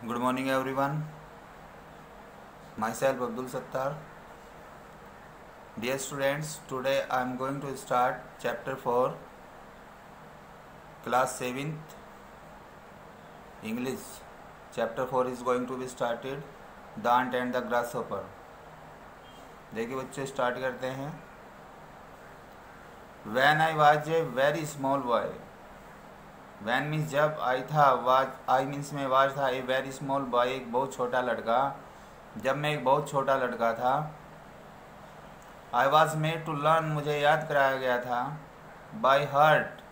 Good morning everyone. Myself Abdul Sattar. Dear students, today I am going to start chapter 4, class 7th English. Chapter 4 is going to be started, The Ant and the Grasshopper. देखिए बच्चे start करते हैं. When I was a very small boy. When means जब I था, was I means में was था, a very small boy एक बहुत छोटा लड़का. जब मैं एक बहुत छोटा लड़का था, I was made to learn मुझे याद कराया गया था, by heart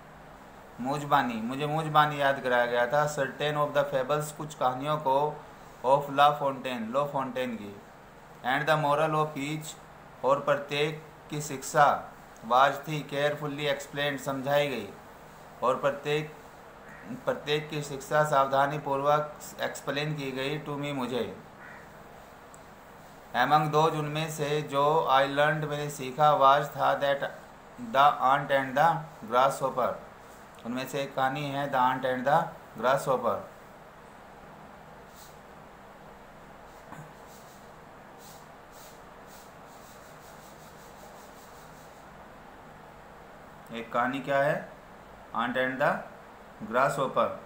मुझबानी मुझे मुझबानी याद कराया गया था, certain of the fables कुछ कहानियों को, of La Fontaine की, and the moral of each और प्रत्येक की शिक्षा was थी carefully explained समझाई गई, और प्रत्येक की शिक्षा सावधानी पूर्वक एक्सप्लेन की गई टू मी मुझे. एमंग दोज उनमें से जो आई लर्नड मैंने सीखा वाज था that the ant and the grasshopper. उनमें से एक कहानी है the ant and the grasshopper. एक कहानी क्या है? Ant and the grasshopper.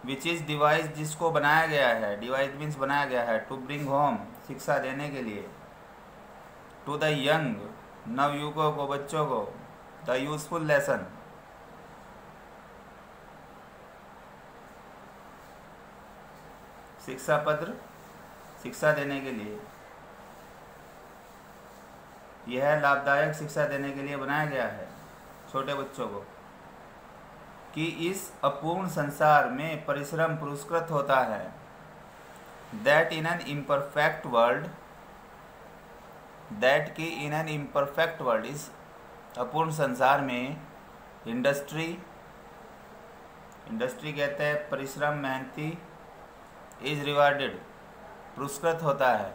Which is device जिसको बनाया गया है, डिवाइस मीन्स बनाया गया है, टू ब्रिंग होम शिक्षा देने के लिए, टू द यंग नवयुवकों को बच्चों को, द यूजफुल लेसन शिक्षा पत्र शिक्षा देने के लिए. यह लाभदायक शिक्षा देने के लिए बनाया गया है छोटे बच्चों को कि इस अपूर्ण संसार में परिश्रम पुरस्कृत होता है. That in an imperfect world that की इन एन इम्परफेक्ट वर्ल्ड इस अपूर्ण संसार में इंडस्ट्री कहते हैं परिश्रम मेहनती, इज रिवार्डेड पुरस्कृत होता है,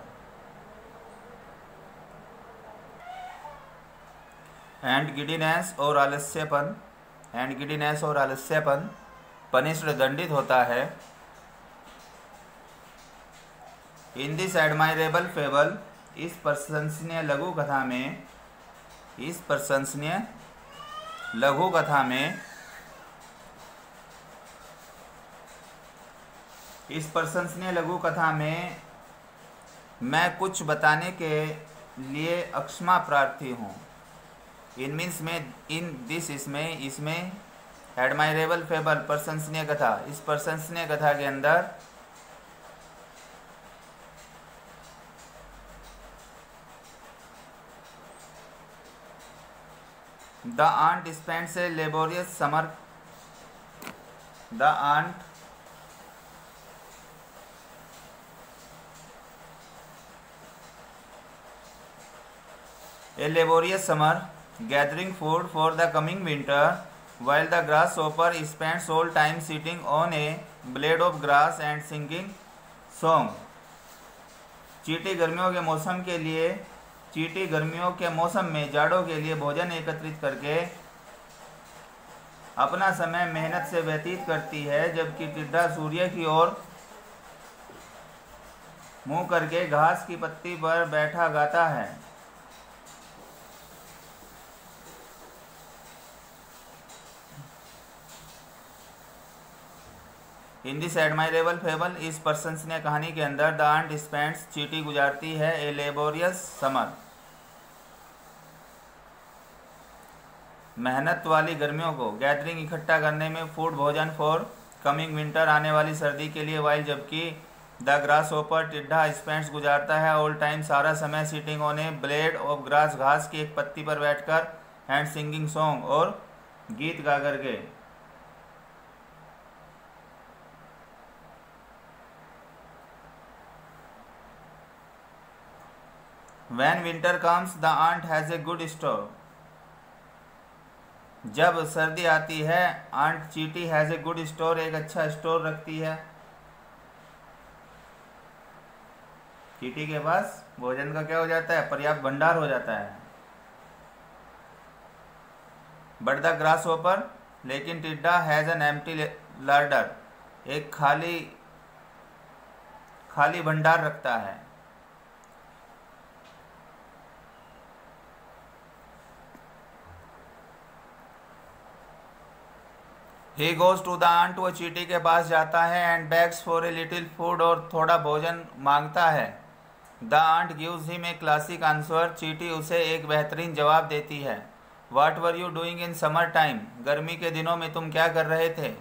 एंड गिडीनेस और आलस्यपन पनिश्ड दंडित होता है. इन दिस एडमायरेबल फेबल इस प्रशंसनीय लघु कथा में मैं कुछ बताने के लिए अक्षमा प्रार्थी हूँ. इन मीन्स में इन दिस इसमें एडमायरेबल फेबल प्रशंसनीय कथा, इस प्रशंसनीय कथा के अंदर the ant spends a laborious summer gathering food for the coming winter, while the grasshopper spends all time sitting on a blade of grass and singing song. चींटी गर्मियों के मौसम में जाड़ों के लिए भोजन एकत्रित करके अपना समय मेहनत से व्यतीत करती है, जबकि टिड्डा सूर्य की ओर मुंह करके घास की पत्ती पर बैठा गाता है. इन दिस एडमायरेबल फेबल इस प्रशंसनीय कहानी के अंदर द आंट स्पेंड्स चींटी गुजारती है ए लेबोरियस समर मेहनत वाली गर्मियों को, गैदरिंग इकट्ठा करने में, फूड भोजन फॉर कमिंग विंटर आने वाली सर्दी के लिए, वाइल जबकि द ग्रासहोपर टिड्डा स्पेंड्स गुजारता है ऑल टाइम सारा समय sitting on a blade of grass घास की एक पत्ती पर बैठकर, एंड सिंगिंग सॉन्ग और गीत गा करके. When winter comes, the ant has a good store. जब सर्दी आती है, आंट चींटी हैज़ ए गुड स्टोर एक अच्छा स्टोर रखती है. चींटी के पास भोजन का क्या हो जाता है? पर्याप्त भंडार हो जाता है. बट द ग्रासहोपर लेकिन टिड्डा हैज़ एन एम्प्टी लार्डर, एक खाली खाली भंडार रखता है। He goes to the ant, वो चींटी के पास जाता है, and begs for a little food, और थोड़ा भोजन मांगता है। The ant gives him a classic answer, चींटी उसे एक बेहतरीन जवाब देती है। What were you doing in summer time, गर्मी के दिनों में तुम क्या कर रहे थे?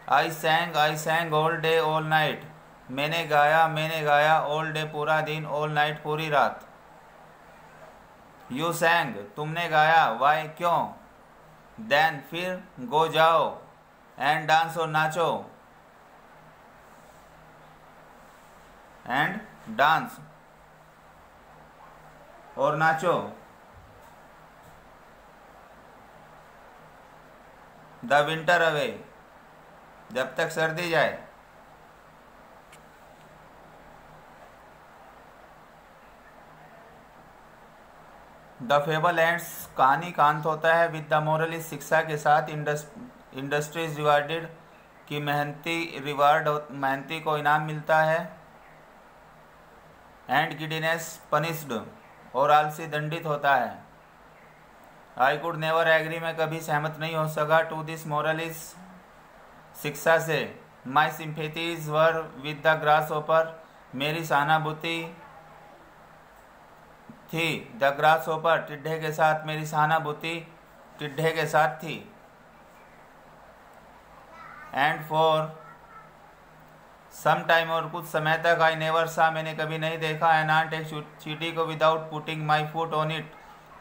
I sang all day all night, मैंने गाया ऑल डे पूरा दिन, ऑल नाइट पूरी रात। यू सैंग, तुमने गाया, वाई क्यों? देन फिर, गो जाओ, एंड डांस और नाचो, एंड डांस और नाचो। द विंटर अवे, जब तक सर्दी जाए। द फेबल एंड्स, कहानी का अंत होता है विद द मोरल इज, शिक्षा के साथ। इंडस्ट्री इज रिवार्डेड, कि मेहनती को इनाम मिलता है। एंड गिडीनेस पनिश्ड, और आलसी दंडित होता है। आई कुड नेवर एग्री, मैं कभी सहमत नहीं हो सका। टू दिस मोरल इज, शिक्षा से। माई sympathies were with the grass ओपर, मेरी सहानुभूति थी द ग्रास ओपर, टिड्ढे के साथ। मेरी सहानुभूति टिड्ढे के साथ थी। एंड फॉर सम टाइम, और कुछ समय तक। आई नेवर सा, मैंने कभी नहीं देखा। एन आंट, एक चींटी को। Without putting my foot on it,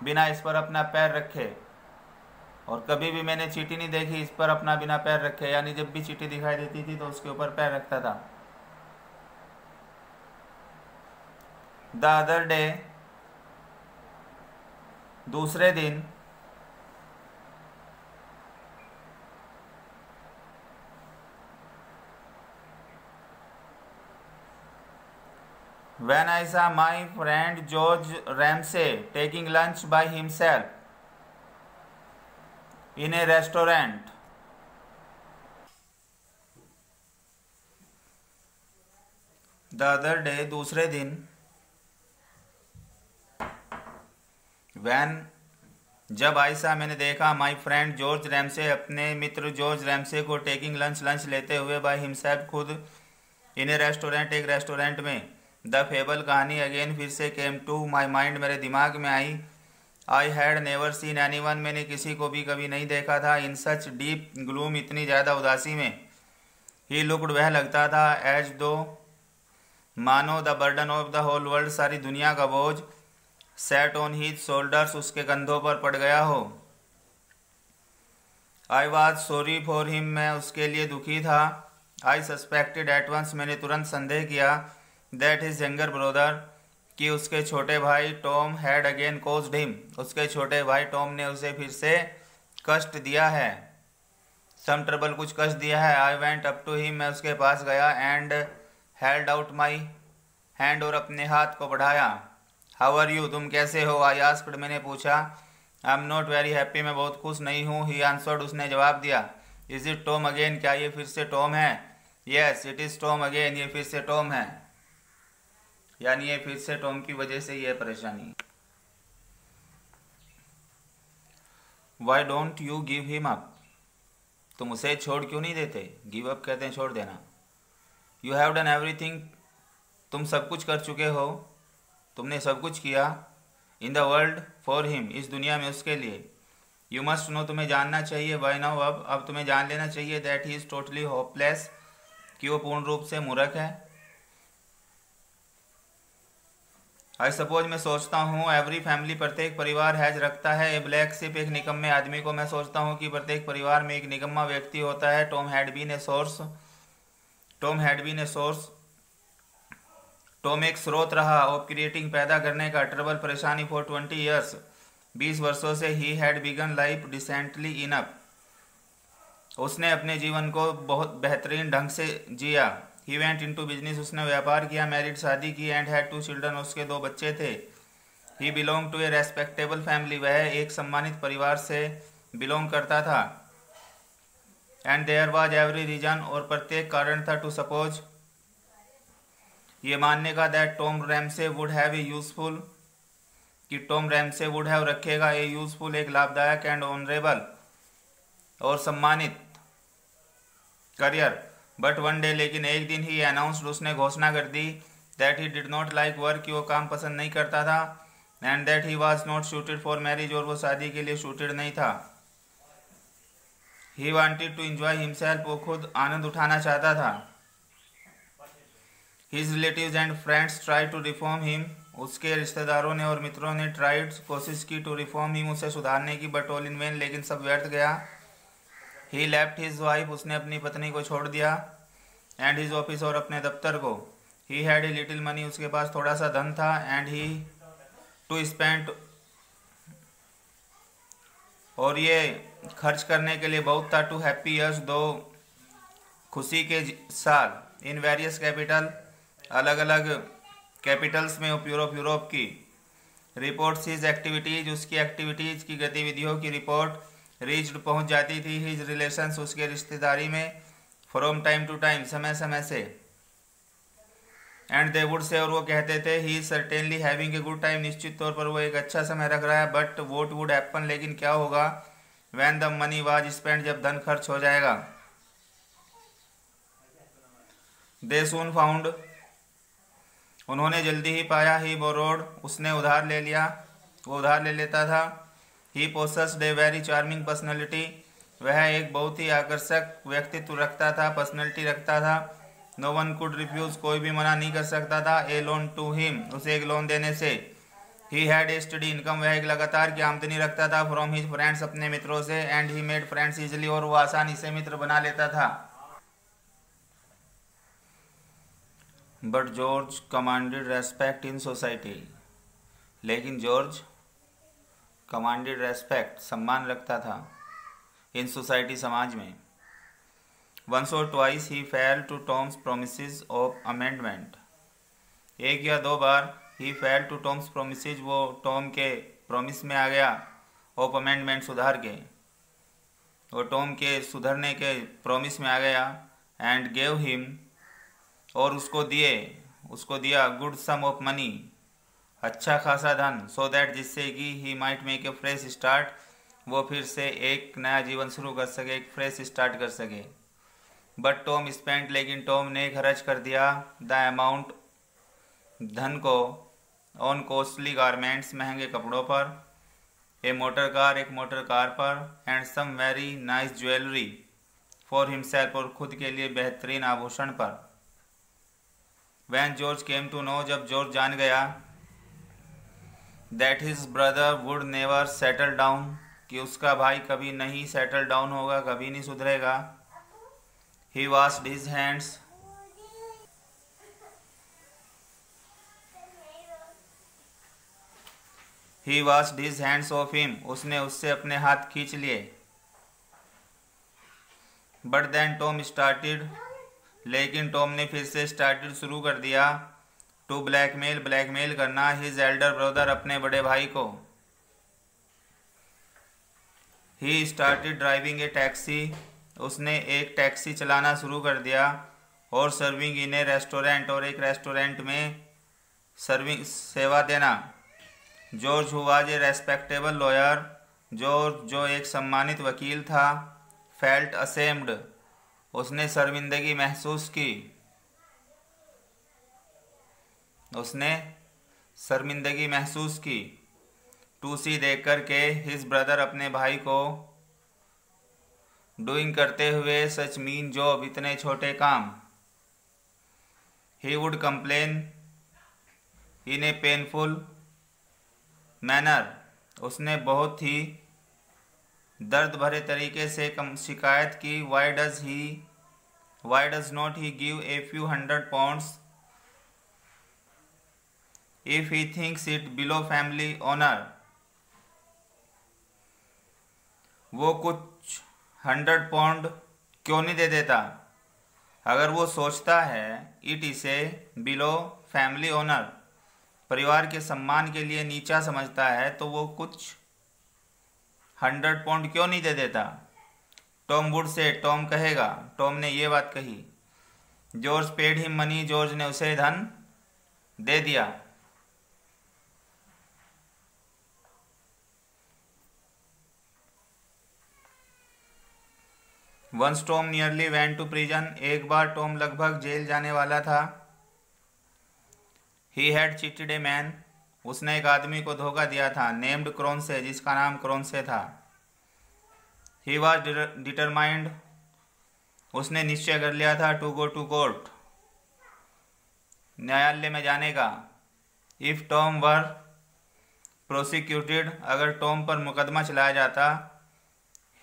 बिना इस पर अपना पैर रखे। और कभी भी मैंने चींटी नहीं देखी इस पर अपना बिना पैर रखे, यानी जब भी चींटी दिखाई देती थी तो उसके ऊपर पैर रखता था। द अदर डे, दूसरे दिन। When I saw my friend George Ramsay taking lunch by himself in a restaurant, the other day, दूसरे दिन। When, जब आयसा, मैंने देखा, माई फ्रेंड जॉर्ज रैमसे, अपने मित्र जॉर्ज रैमसे को, टेकिंग लंच लेते हुए, बाय हिमसेल्फ, खुद, इन ए रेस्टोरेंट, एक रेस्टोरेंट में। द फेबल, कहानी, अगेन, फिर से, केम टू माई माइंड, मेरे दिमाग में आई। I had never seen anyone, मैंने किसी को भी कभी नहीं देखा था। इन सच डीप ग्लूम, इतनी ज़्यादा उदासी में। ही लुक्ड, वह लगता था, एज दो, मानो, the burden of the whole world, सारी दुनिया का बोझ, सेट ऑन हीज शोल्डर्स, उसके कंधों पर पड़ गया हो। I was sorry for him, मैं उसके लिए दुखी था। आई सस्पेक्टेड एट वंस, मैंने तुरंत संदेह किया, दैट हिज यंगर ब्रदर, कि उसके छोटे भाई, Tom, had again caused him, उसके छोटे भाई टॉम ने उसे फिर से कष्ट दिया है। सम ट्रबल, कुछ कष्ट दिया है। I went up to him, मैं उसके पास गया, and held out my hand, और अपने हाथ को बढ़ाया। हाउ आर यू, तुम कैसे हो? आई आस्क्ड, मैंने पूछा। I am not very happy, मैं बहुत खुश नहीं हूँ। ही आंसर्ड, उसने जवाब दिया। इज इट टॉम अगेन, क्या ये फिर से टॉम है? Yes it is Tom again, ये फिर से टॉम है, यानी ये फिर से टॉम की वजह से ये परेशानी। Why don't you give him up, तुम उसे छोड़ क्यों नहीं देते? गिव अप कहते हैं छोड़ देना। यू हैव डन एवरीथिंग, तुम सब कुछ कर चुके हो, तुमने सब कुछ किया। In the world for him, इस दुनिया में उसके लिए। यू मस्ट नो, तुम्हें जानना चाहिए। बाय नाउ, अब तुम्हें जान लेना चाहिए, that he is totally hopeless, कि वो पूर्ण रूप से मूर्ख है। आई सपोज, मैं सोचता हूँ, एवरी फैमिली, प्रत्येक परिवार, हैज, रखता है, ए ब्लैक शिप, एक निकम्मे आदमी को। मैं सोचता हूँ कि प्रत्येक परिवार में एक निकम्मा व्यक्ति होता है। Tom had been a source, Tom एक स्रोत रहा, ऑफ क्रिएटिंग, पैदा करने का, ट्रबल, परेशानी, फॉर 20 ईयर्स, 20 वर्षों से। He had begun life decently enough, उसने अपने जीवन को बहुत बेहतरीन ढंग से जिया। ही वेंट इनटू बिजनेस, उसने व्यापार किया। मैरिड, शादी की। एंड हैड 2 चिल्ड्रन, उसके 2 बच्चे थे। He belong to a respectable family, वह एक सम्मानित परिवार से बिलोंग करता था। And there was every reason, और प्रत्येक कारण था, टू सपोज ये मानने का, that Tom Ramsay would have a useful, कि टॉम रैमसे वुड हैव रखेगा ए यूजफुल, एक लाभदायक एंड ऑनरेबल और सम्मानित करियर। बट वन डे, लेकिन एक दिन ही अनाउंस्ड, उसने घोषणा कर दी, that he did not like work, कि वो काम पसंद नहीं करता था, and that he was not suited for marriage, और वो शादी के लिए सूटेड नहीं था। He wanted to enjoy himself, वो खुद आनंद उठाना चाहता था। His relatives and friends try to reform him, उसके रिश्तेदारों ने और मित्रों ने ट्राइड, कोशिश की, टू रिफॉर्म हिम, उसे सुधारने की, बट ऑल इन वेन, लेकिन सब व्यर्थ गया। ही लेफ्ट हिज वाइफ, उसने अपनी पत्नी को छोड़ दिया, एंड हिज ऑफिस, और अपने दफ्तर को। He had a little money, उसके पास थोड़ा सा धन था, एंड ही टू स्पेंड, और ये खर्च करने के लिए बहुत था, टू हैप्पी ईयर्स, दो खुशी के साल, इन वेरियस कैपिटल, अलग अलग कैपिटल्स में, यूरोप की। रिपोर्ट्स हिज एक्टिविटीज, उसकी एक्टिविटीज की गतिविधियों की रिपोर्ट रीच्ड, पहुंच जाती थी, हिज रिलेशंस, उसके रिश्तेदारी में, फ्रॉम टाइम टू टाइम, समय समय से, एंड दे वुड से, और वो कहते थे, he certainly having a good time, निश्चित तौर पर वो एक अच्छा समय रख रहा है, बट वोट वुड हैपन, लेकिन क्या होगा, when the money was spend, जब धन खर्च हो जाएगा। दे सून फाउंड, उन्होंने जल्दी ही पाया, ही बोरोड, उसने उधार ले लिया, वो उधार ले लेता था। He possessed a very charming personality, वह एक बहुत ही आकर्षक व्यक्तित्व रखता था, पर्सनैलिटी रखता था। नो वन कुड रिफ्यूज, कोई भी मना नहीं कर सकता था, ए लोन टू हिम, उसे एक लोन देने से। He had a study income, वह एक लगातार की आमदनी रखता था, फ्रॉम हिज फ्रेंड्स, अपने मित्रों से, and he made friends easily, और वो आसानी से मित्र बना लेता था। But George commanded respect in society, लेकिन जॉर्ज कमांडेड रेस्पेक्ट, सम्मान रखता था, इन सोसाइटी, समाज में। Once or twice he fell to Tom's promises of amendment, एक या दो बार, he fell to Tom's promises, वो टॉम के प्रोमिस में आ गया, ऑफ अमेंडमेंट, सुधार के, वो टॉम के सुधरने के प्रोमिस में आ गया, एंड गेव हिम, और उसको दिया, गुड सम ऑफ मनी, अच्छा खासा धन, सो दैट, जिससे कि he might make a fresh start, वो फिर से एक नया जीवन शुरू कर सके, एक फ्रेश स्टार्ट कर सके। बट टॉम स्पेंट, लेकिन टॉम ने खर्च कर दिया, द अमाउंट, धन को, ऑन कॉस्टली गारमेंट्स, महंगे कपड़ों पर, ए मोटर कार, एक मोटर कार पर, and some very nice jewellery for himself, और खुद के लिए बेहतरीन आभूषण पर। When George came to know, जब जॉर्ज जान गया, that his brother would never settle down, कि उसका भाई कभी नहीं सेटल डाउन होगा, कभी नहीं सुधरेगा। He washed his hands, of him, उसने उससे अपने हाथ खींच लिए। But then Tom started, लेकिन टॉम ने फिर से स्टार्टेड, शुरू कर दिया, टू ब्लैकमेल करना, हिज एल्डर ब्रदर, अपने बड़े भाई को। He started driving A taxi, उसने एक टैक्सी चलाना शुरू कर दिया, और सर्विंग इन ए रेस्टोरेंट, और एक रेस्टोरेंट में सर्विंग, सेवा देना। George who was a respectable lawyer, George जो एक सम्मानित वकील था, फेल्ट असेम्ड, उसने शर्मिंदगी महसूस की, टू सी देख कर के, हिज ब्रदर, अपने भाई को, डूइंग, करते हुए, सच मीन जॉब, इतने छोटे काम। He would complain in a painful manner, उसने बहुत ही दर्द भरे तरीके से शिकायत की। Why does not he give a few £100 if he thinks it below family honour, वो कुछ £100 क्यों नहीं दे देता, अगर वो सोचता है, इट इसे बिलो फैमिली ऑनर, परिवार के सम्मान के लिए नीचा समझता है, तो वो कुछ £100 क्यों नहीं दे देता। टॉम वुड से, टॉम कहेगा, टॉम ने ये बात कही। George paid him money, George ने उसे धन दे दिया। Once Tom nearly went to prison, एक बार टॉम लगभग जेल जाने वाला था। He had cheated a man, उसने एक आदमी को धोखा दिया था, नेम्ड क्रोनसे, जिसका नाम क्रोनसे था। ही वॉज डिटरमाइंड, उसने निश्चय कर लिया था, टू गो टू कोर्ट, न्यायालय में जाने का। इफ टॉम वर प्रोसिक्यूटेड, अगर टॉम पर मुकदमा चलाया जाता,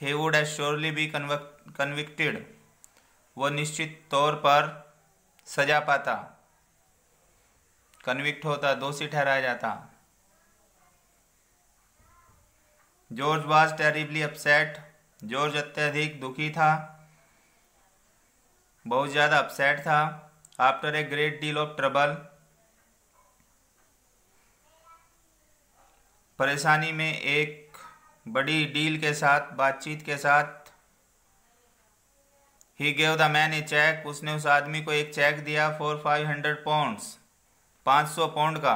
he would assuredly be convicted, वो निश्चित तौर पर सजा पाता, कन्विक्ट होता, दोषी ठहराया जाता। George was terribly upset, George अत्यधिक दुखी था, बहुत ज़्यादा अपसेट था। After a great deal of trouble, परेशानी में एक बड़ी डील के साथ, बातचीत के साथ। He gave the man a cheque, उसने उस आदमी को एक चेक दिया फॉर 500 पाउंड्स, 500 पाउंड का।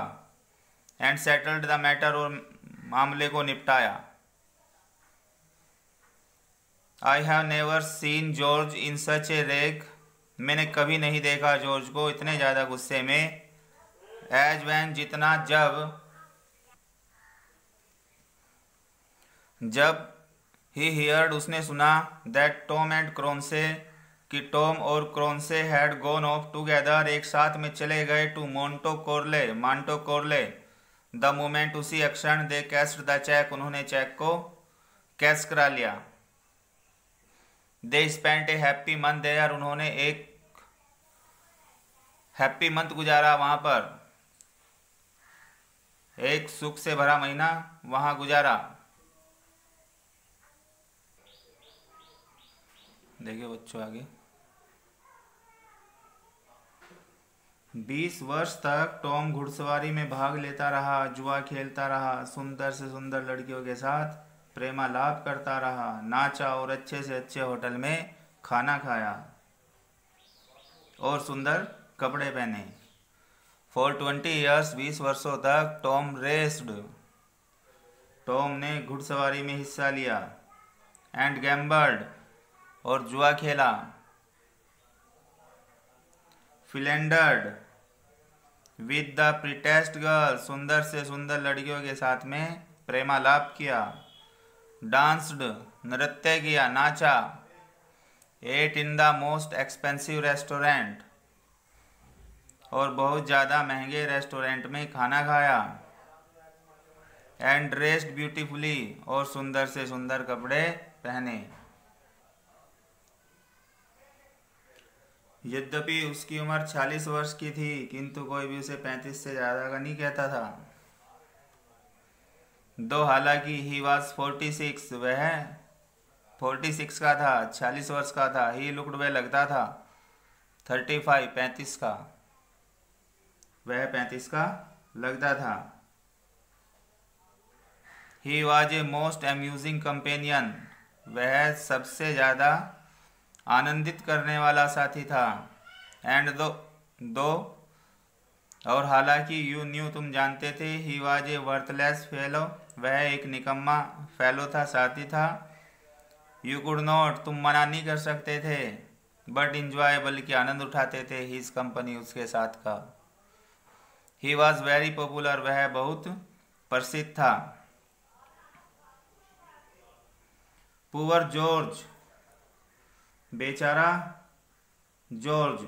एंड सेटल्ड द मैटर, और मामले को निपटाया। I have never seen George in such a rage, मैंने कभी नहीं देखा जॉर्ज को इतने ज़्यादा गुस्से में। एज वैन, जितना, जब ही हियर्ड, उसने सुना, दैट टॉम एंड क्रोनसे, कि टॉम और Cronshaw had gone off together, एक साथ में चले गए, to Monte the moment, उसी क्षण, दे कैश्ड द चेक, उन्होंने चेक को कैश करा लिया। They spent a happy month there, उन्होंने एक हैप्पी मंथ गुजारा वहां पर, एक सुख से भरा महीना वहां गुजारा। देखिए बच्चों आगे। 20 वर्ष तक टॉम घुड़सवारी में भाग लेता रहा, जुआ खेलता रहा, सुंदर से सुंदर लड़कियों के साथ प्रेमालाप करता रहा, नाचा और अच्छे से अच्छे होटल में खाना खाया और सुंदर कपड़े पहने। फॉर 20 ईयर्स, 20 वर्षों तक, टॉम रेस्ड, टॉम ने घुड़सवारी में हिस्सा लिया। एंड गैम्बल्ड, और जुआ खेला। फिलेंडर्ड विद द प्रीटेस्ट गर्ल, सुंदर से सुंदर लड़कियों के साथ में प्रेमालाप किया। डांस्ड, नृत्य किया, नाचा। Ate in the most expensive restaurant, और बहुत ज़्यादा महंगे रेस्टोरेंट में खाना खाया। एंड ड्रेस्ड ब्यूटीफुली, और सुंदर से सुंदर कपड़े पहने। यद्यपि उसकी उम्र 40 वर्ष की थी, किंतु कोई भी उसे 35 से ज़्यादा का नहीं कहता था। दो, हालांकि ही वॉज 46, वह 46 का था, 46 वर्ष का था। ही लुक्ड, वह लगता था 35, 35 का, वह 35 का लगता था। He was a most amusing companion, वह सबसे ज़्यादा आनंदित करने वाला साथी था। एंड दो, और हालांकि, यू न्यू, तुम जानते थे, he was a worthless fellow, वह एक निकम्मा फेलो था, साथी था। यू कुड नॉट, तुम मना नहीं कर सकते थे, बट इंजॉय, बल्कि आनंद उठाते थे, हिज कंपनी, उसके साथ का। ही वॉज वेरी पॉपुलर, वह बहुत प्रसिद्ध था। पुअर जॉर्ज, बेचारा जॉर्ज।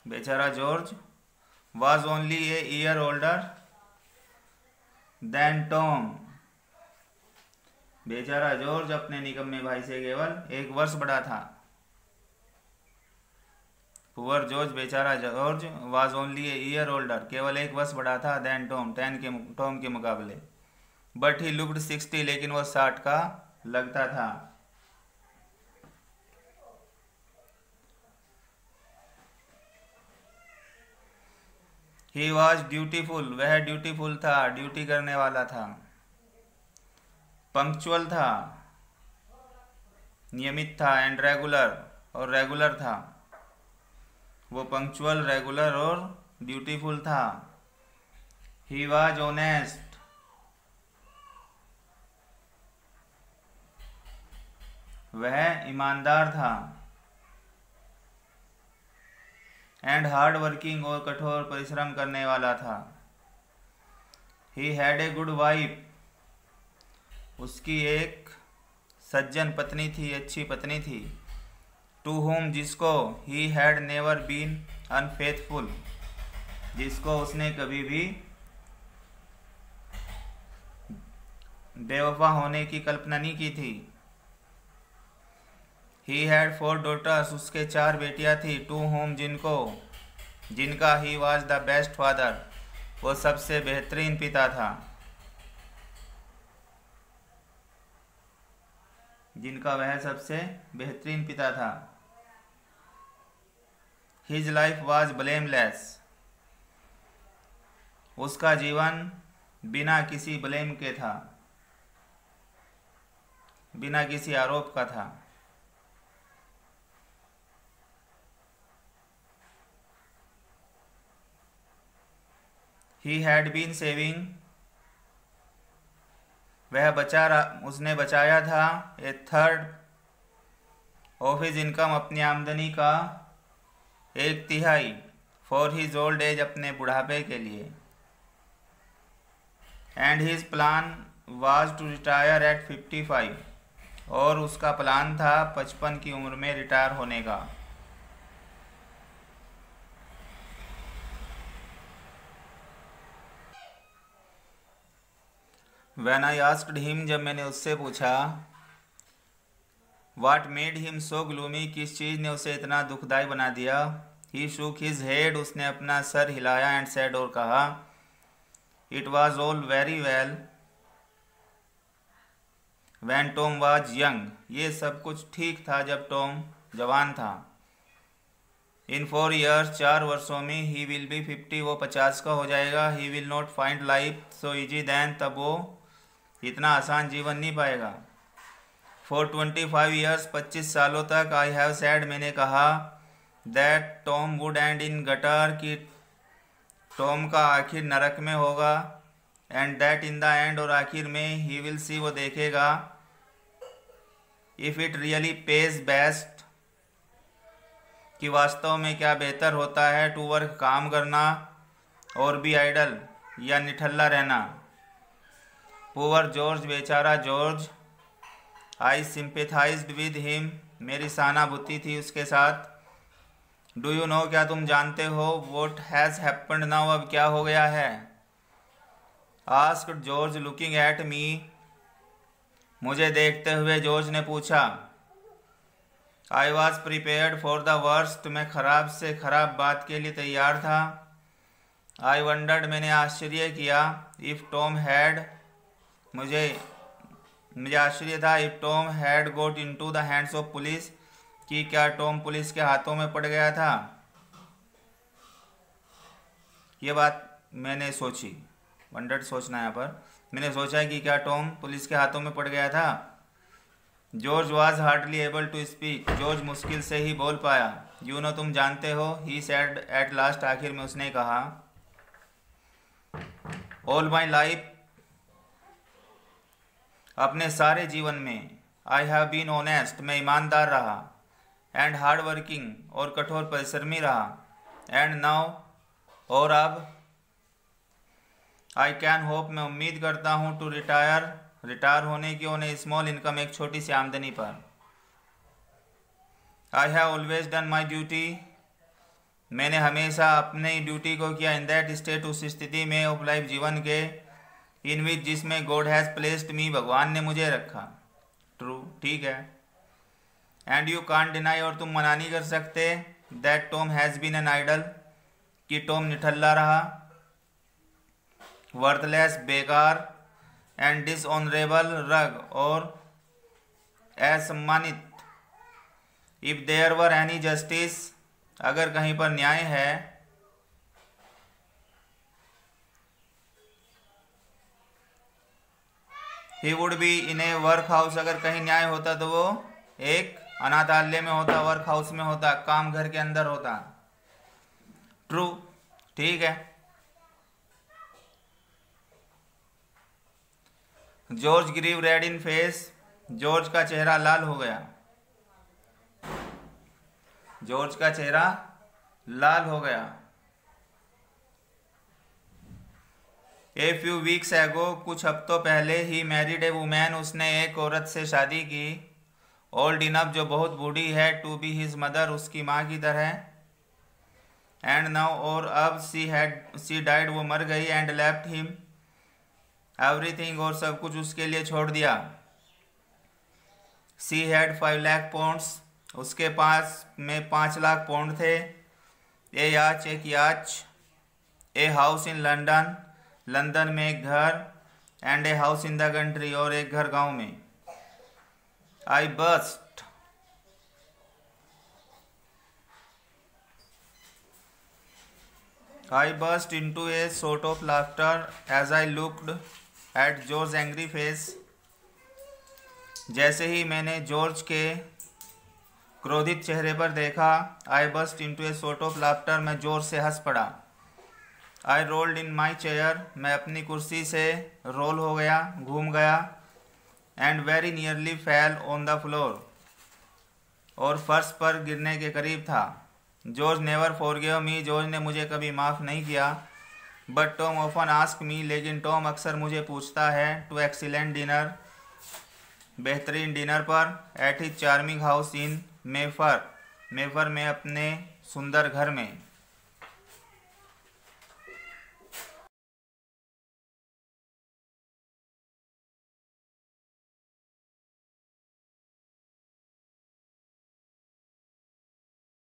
बेचारा George was only a year older than Tom, बेचारा जॉर्ज अपने निकम्मे भाई से केवल 1 वर्ष बड़ा था। पुअर जॉर्ज, बेचारा George, was only a year older, केवल 1 वर्ष बड़ा था, देन टॉम, टॉम के मुकाबले। बट ही लुक्ड 60, लेकिन वो 60 का लगता था। ही वॉज ड्यूटीफुल, वह ड्यूटीफुल था, ड्यूटी करने वाला था। पंक्चुअल था, नियमित था। एंड रेगुलर, और रेगुलर था। वो पंक्चुअल, रेगुलर और ड्यूटीफुल था। ही वॉज ऑनेस्ट, वह ईमानदार था। एंड हार्ड वर्किंग, और कठोर परिश्रम करने वाला था। He had a good wife, उसकी एक सज्जन पत्नी थी, अच्छी पत्नी थी। टू होम, जिसको he had never been unfaithful, जिसको उसने कभी भी बेवफा होने की कल्पना नहीं की थी। ही हैड 4 डॉटर्स, उसके 4 बेटियां थी। टू होम, जिनका he was the best father, वो सबसे बेहतरीन पिता था। जिनका वह सबसे बेहतरीन पिता था। हिज लाइफ वॉज ब्लेमलेस, उसका जीवन बिना किसी ब्लेम के था, बिना किसी आरोप का था। ही हैड बीन सेविंग, उसने बचाया था। ए थर्ड ऑफ हिज इनकम, अपनी आमदनी का 1/3 फॉर हिज ओल्ड एज, अपने बुढ़ापे के लिए। And his plan was to retire at 55, और उसका प्लान था 55 की उम्र में रिटायर होने का। When I asked him, जब मैंने उससे पूछा, What made him so gloomy, किस चीज़ ने उसे इतना दुखदाई बना दिया? He shook his head, उसने अपना सर हिलाया, and said, और कहा, It was all very well when Tom was young, ये सब कुछ ठीक था जब टॉम जवान था। In 4 years, 4 वर्षों में, he will be 50, वो 50 का हो जाएगा। He will not find life so easy then, तब वो इतना आसान जीवन नहीं पाएगा। For 25 years, 25 सालों तक, I have said, मैंने कहा, that Tom would end in gutter, कि टॉम का आखिर नरक में होगा। And that in the end, और आखिर में, he will see, वो देखेगा, if it really pays best, कि वास्तव में क्या बेहतर होता है, टू वर्क, काम करना, और बी आइडल, या निठल्ला रहना। पुअर जॉर्ज, बेचारा जॉर्ज। आई सिंपेथाइज्ड विद हिम, मेरी सहानुभूति थी उसके साथ। डू यू नो, क्या तुम जानते हो, वॉट हैज़ हैपेंड नाउ, अब क्या हो गया है? Asked George looking at me, मुझे देखते हुए जॉर्ज ने पूछा। I was prepared for the worst, मैं खराब से खराब बात के लिए तैयार था। आई वंडर्ड, मैंने आश्चर्य किया। इफ़ टॉम हैड, मुझे आश्चर्य था। If Tom had got into the hands of police, कि क्या टॉम पुलिस के हाथों में पड़ गया था। ये बात मैंने सोची, वंडर्ड सोचना यहाँ पर। मैंने सोचा कि क्या टॉम पुलिस के हाथों में पड़ गया था। George was hardly able to speak, George मुश्किल से ही बोल पाया। यू नो, तुम जानते हो। ही सैड एट लास्ट, आखिर में उसने कहा, ऑल माई लाइफ, अपने सारे जीवन में, आई हैव बीन ऑनेस्ट, मैं ईमानदार रहा। एंड हार्ड वर्किंग, और कठोर परिश्रमी रहा। एंड नाउ, और अब, आई कैन होप, मैं उम्मीद करता हूँ, टू रिटायर होने की, ऑन ए स्मॉल इनकम, एक छोटी सी आमदनी पर। I have always done my duty, मैंने हमेशा अपनी ड्यूटी को किया। इन दैट स्टेट, उस स्थिति में, ऑफ लाइफ, जीवन के, इन विच, जिसमें गॉड हैज़ प्लेस्ड मी, भगवान ने मुझे रखा। ट्रू, ठीक है। एंड यू कांट डिनाई, और तुम मना नहीं कर सकते, that Tom has been an idle, कि टॉम निठल्ला रहा, वर्थलेस, बेकार, एंड डिसऑनरेबल, रग, और असम्मानित। If there were any justice, अगर कहीं पर न्याय है, he would be in a workhouse, अगर कहीं न्याय होता तो वो एक अनाथालय में होता, वर्क हाउस में होता, काम घर के अंदर होता। ट्रू, ठीक है। जॉर्ज ग्रीव रेड इन फेस, जॉर्ज का चेहरा लाल हो गया, जॉर्ज का चेहरा लाल हो गया। ए फ्यू वीक्स एगो, कुछ हफ्तों पहले ही मैरिड ए वुमेन, उसने एक औरत से शादी की। ओल्ड इनफ, जो बहुत बूढ़ी है, टू बी हिज मदर, उसकी माँ की तरह। एंड नाउ, और अब, सी डाइड, वो मर गई। एंड लेफ्ट हिम एवरीथिंग, और सब कुछ उसके लिए छोड़ दिया। सी हैड 5 लाख पाउंड्स, उसके पास में 5 लाख पाउंड थे। ए याच, एक याच। A house in London, London में एक घर। And a house in the country, और एक घर गांव में। आई burst into a sort of laughter as I looked at George's angry face. जैसे ही मैंने जॉर्ज के क्रोधित चेहरे पर देखा, I burst into a sort of laughter, मैं जोर से हंस पड़ा। I rolled in my chair, मैं अपनी कुर्सी से रोल हो गया, घूम गया। And very nearly fell on the floor, और फर्श पर गिरने के करीब था। जॉर्ज नेवर फॉरगिव मी, जॉर्ज ने मुझे कभी माफ़ नहीं किया। But Tom often ask me, लेकिन टॉम अक्सर मुझे पूछता है। टू एक्सीलेंट डिनर, बेहतरीन डिनर पर। At his charming house in Mayfair, Mayfair में अपने सुंदर घर में।